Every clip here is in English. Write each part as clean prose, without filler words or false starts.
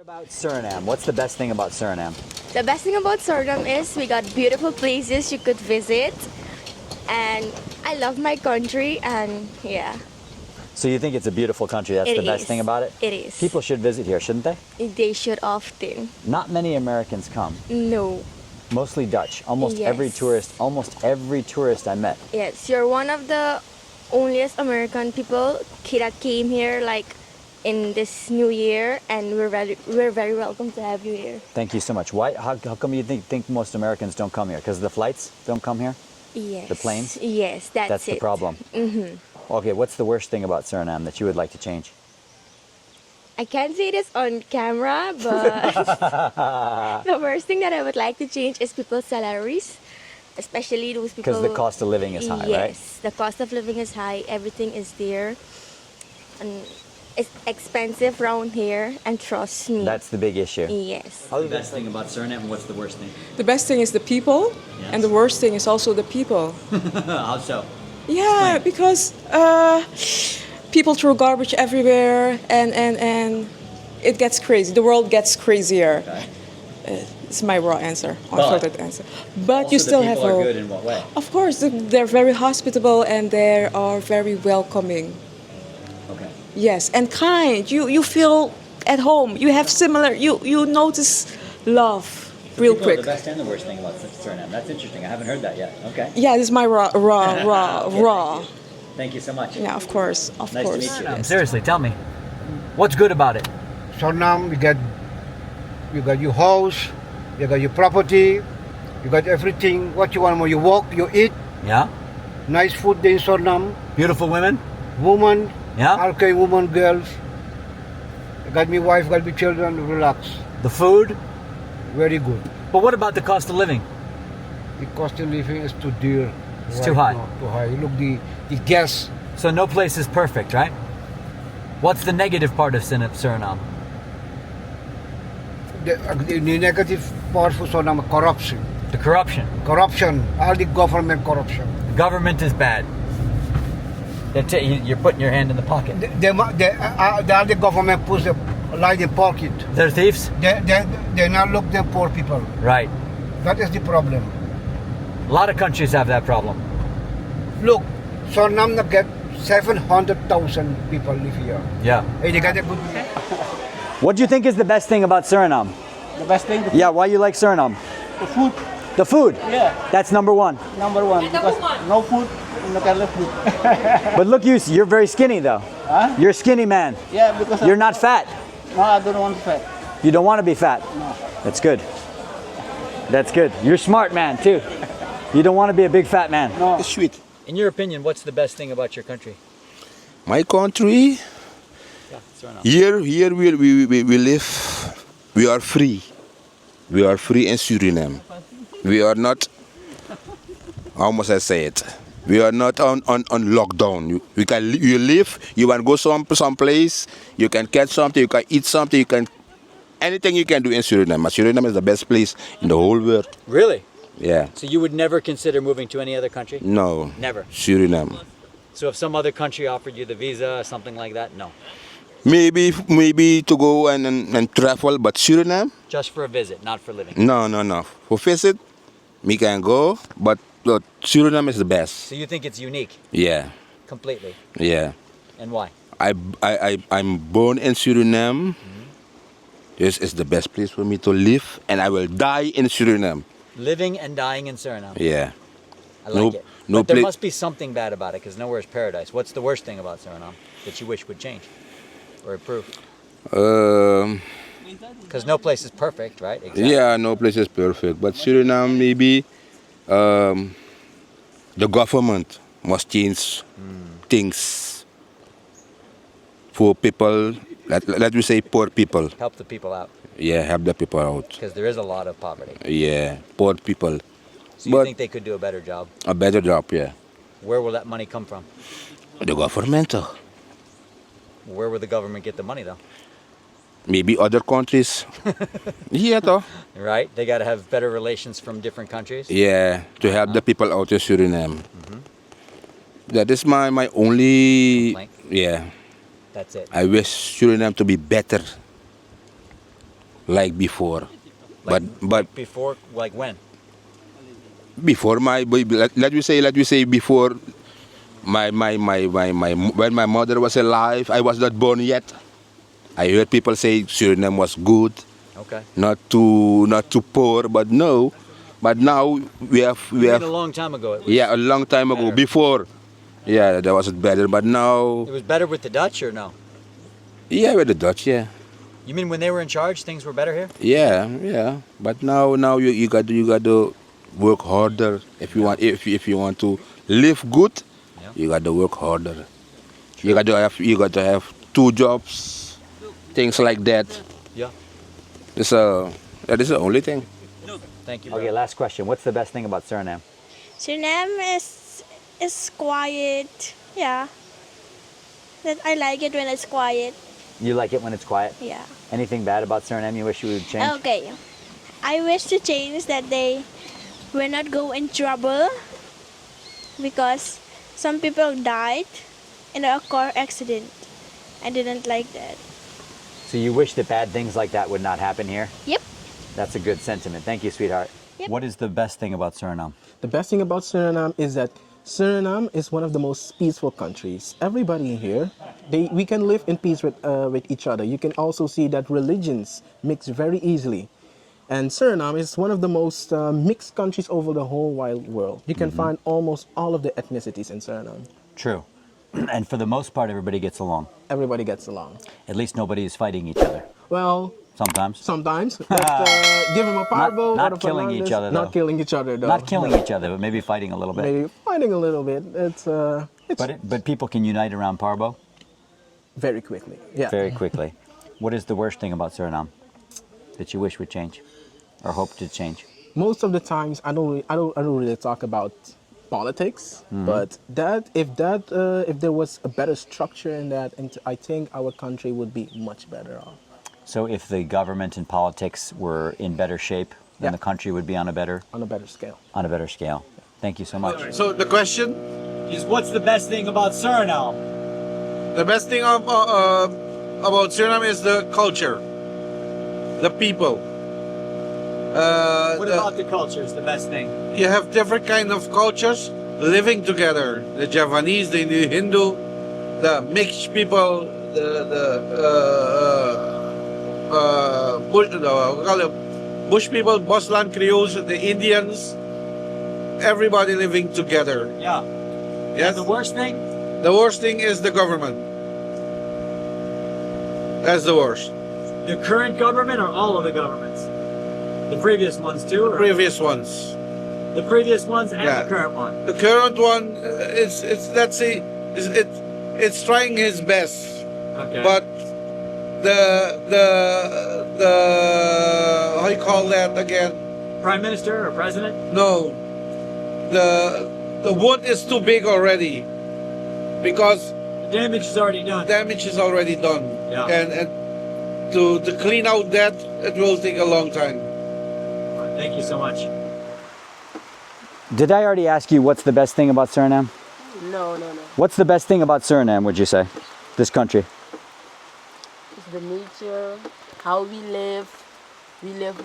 About Suriname, what's the best thing about Suriname? The best thing about Suriname is we got beautiful places you could visit, and I love my country, and yeah. So you think it's a beautiful country, that's the best thing about it? It is. People should visit here, shouldn't they? They should often. Not many Americans come. No. Mostly Dutch. Almost every tourist I met. Yes, you're one of the onlyest American people that came here like in this new year, and we're very welcome to have you here. Thank you so much. Why? How come you think most Americans don't come here? Because the flights don't come here? Yes. The planes? Yes, that's the problem. Mm-hmm. Okay, what's the worst thing about Suriname that you would like to change? I can't say this on camera, but the worst thing that I would like to change is people's salaries, especially those people. Because the cost of living is high, right? Yes, the cost of living is high. Everything is there, and it's expensive around here. And trust me, That's the big issue. yes. The best thing about Suriname, and what's the worst thing? The best thing is the people, Yes. and the worst thing is also the people. How so? Yeah, Explain. because people throw garbage everywhere, and it gets crazy. The world gets crazier. Okay. It's my raw answer, But- unfiltered answer. But you still have people are hope. good in what way? Of course, they're very hospitable and they are very welcoming. Okay. Yes, and kind. You feel at home. You have similar. You notice love real People are quick. the best and the worst thing about Suriname. That's interesting. I haven't heard that yet. Okay. Yeah, this is my raw. Okay, Raw. Thank you so much. Yeah, of course, of Nice course. to meet you. Seriously, tell me, what's good about it? Suriname, you got your house, you got your property, you got everything. What you want more, you walk, you eat. Yeah. Nice food there in Suriname. Beautiful women. Woman, Yeah. all kind woman, girls. I got me wife, got me children. Relax, The food. very good. But what about the cost of living? The cost of living is too dear. It's too high. now, too high. Look, the gas. So no place is perfect, right? What's the negative part of Suriname? The negative part for Suriname, corruption. The corruption. Corruption, all the government corruption. The government is bad. You're putting your hand in the pocket. All the government puts the light in pocket. They're thieves? They not look the poor people. Right. That is the problem. A lot of countries have that problem. Look, Suriname get 700,000 people live here. Yeah. And they got a good. What do you think is the best thing about Suriname? The best thing, Yeah, why you like Suriname? the food. The food. Yeah, That's number one. number one. Because no food, no kind of food. But look, you're very skinny though. Huh? You're a skinny man. Yeah, because You're not fat. No, I don't want fat. You don't want to be fat. No. That's good. That's good. You're smart man too. You don't want to be a big fat man. No. It's sweet. In your opinion, what's the best thing about your country? My country, Yeah, Suriname. here we live, we are free. We are free in Suriname. We are not, how must I say it? We are not on lockdown. You live, you want to go some place, you can catch something, you can eat something, anything you can do in Suriname. Suriname is the best place in the whole world. Really? Yeah. So you would never consider moving to any other country? No. Never. Suriname. So if some other country offered you the visa or something like that, no. Maybe to go and travel, but Suriname? Just for a visit, not for living. No. For visit, me can go, but Suriname is the best. So you think it's unique, Yeah, completely. yeah. And why? I'm born in Suriname. This is the best place for me to live, and I will die in Suriname. Living and dying in Suriname. Yeah. I like it. no But there pla- must be something bad about it, because nowhere is paradise. What's the worst thing about Suriname that you wish would change or improve? Because no place is perfect, right? Exactly. Yeah, no place is perfect, but Suriname maybe the government must change things for people. Let me say poor people. Help the people out, Yeah, help the people out. because there is a lot of poverty. Yeah, poor people. So you But- think they could do a better job? A better job, yeah. Where will that money come from? The government, Where will the government get the money, though? maybe other countries. Yeah, though. Right? They got to have better relations from different countries. Yeah, to help the people out in Suriname. That is my only. Complaint. Yeah, That's it. I wish Suriname to be better. like before. Like, But before, like when? before let me say before when my mother was alive, I was not born yet. I heard people say Suriname was good, Okay. not too poor, but no. But now we You have mean a long time ago. It was, yeah, a long time ago. better. Before, yeah, that was better. But now, It was better with the Dutch or no? yeah, with the Dutch, yeah, You mean when they were in charge, things were better here? yeah. But now you got to work harder if you want if you want to live good. Yeah. You got to work harder. You got to have 2 jobs, things like that. Yeah. That is the only thing. Thank you. Okay, last question. What's the best thing about Suriname? Suriname is quiet. Yeah. That I like it when it's quiet. You like it when it's quiet? Yeah. Anything bad about Suriname you wish you would change? Okay. I wish to change that they will not go in trouble because some people died in a car accident. I didn't like that. So you wish that bad things like that would not happen here? Yep. That's a good sentiment. Thank you, sweetheart. Yep. What is the best thing about Suriname? The best thing about Suriname is that Suriname is one of the most peaceful countries. Everybody here, we can live in peace with each other. You can also see that religions mix very easily. And Suriname is one of the most mixed countries over the whole wide world. You can find almost all of the ethnicities in Suriname. True. And for the most part, everybody gets along. Everybody gets along. At least nobody is fighting each other. Well, Sometimes. but give them a parbo. Not or a killing each other, though. Not killing each other, though. Not killing each other, but maybe fighting a little bit. Maybe fighting a little bit. It's But people can unite around Parbo very quickly. Yeah. very quickly. What is the worst thing about Suriname that you wish would change or hope to change? Most of the times I don't really talk about politics, but if there was a better structure in that, I think our country would be much better off. So if the government and politics were in better shape, then the country would be on a better scale. On a better scale. Thank you so much. So the question Is what's the best thing about Suriname? The best thing about Suriname is the culture, the people. the culture is the best thing? You have different kind of cultures living together. The Javanese, the Hindu, the mixed people, Bush people, Boslan Creoles, the Indians. Everybody living together. Yeah. Yes. The worst thing? The worst thing is the government. That's the worst. The current government or all of the governments? The previous ones too? Or Previous ones. the previous ones and Yeah. the current one? The current one, it's trying his best, Okay. but the how you call that again? Prime Minister or President? No, the wood is too big already, because The damage is already done. damage is already done, Yeah. and to clean out that, it will take a long time. Thank you so much. Did I already ask you what's the best thing about Suriname? No. What's the best thing about Suriname, would you say? This country? It's the nature, how we live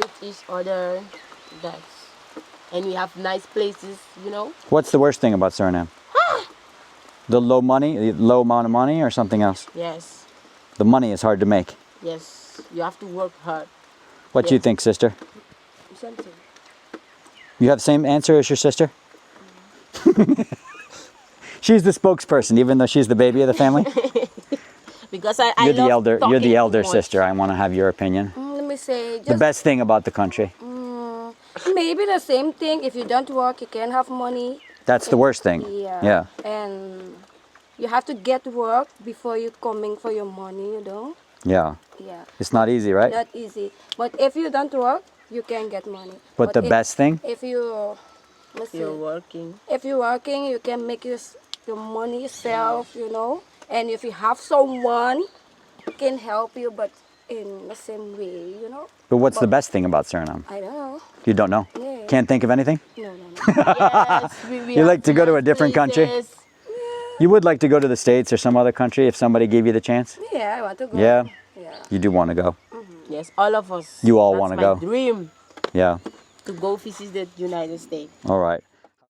with each other. And we have nice places, you know. What's the worst thing about Suriname? The low amount of money or something else? Yes, The money is hard to make. yes, you have to work hard. What do you think, sister? Something. You have the same answer as your sister? She's the spokesperson, even though she's the baby of the family. Because I You're the love elder. You're talking the too elder much. sister. I want to have your opinion. Let me say, The best thing about the country. maybe the same thing. If you don't work, you can't have money. That's the worst thing. Yeah. And you have to get work before you coming for your money, you know? Yeah. Yeah. It's not easy, right? Not easy. But if you don't work, you can get money. But the best thing? If you, let's You're see, working. if you're working, you can make your money yourself, you know? And if you have someone who can help you, but in the same way, you know? But what's the best thing about Suriname? I don't know. You don't know? Yeah. Can't think of anything? No. Yes, we You have like to go to a nice different country? places. You would like to go to the States or some other country if somebody gave you the chance? Yeah, I want to go. Yeah. Yeah. You do want to go. Yes, all of us. You all That's wanna my go? dream Yeah. to go visit the United States. All right.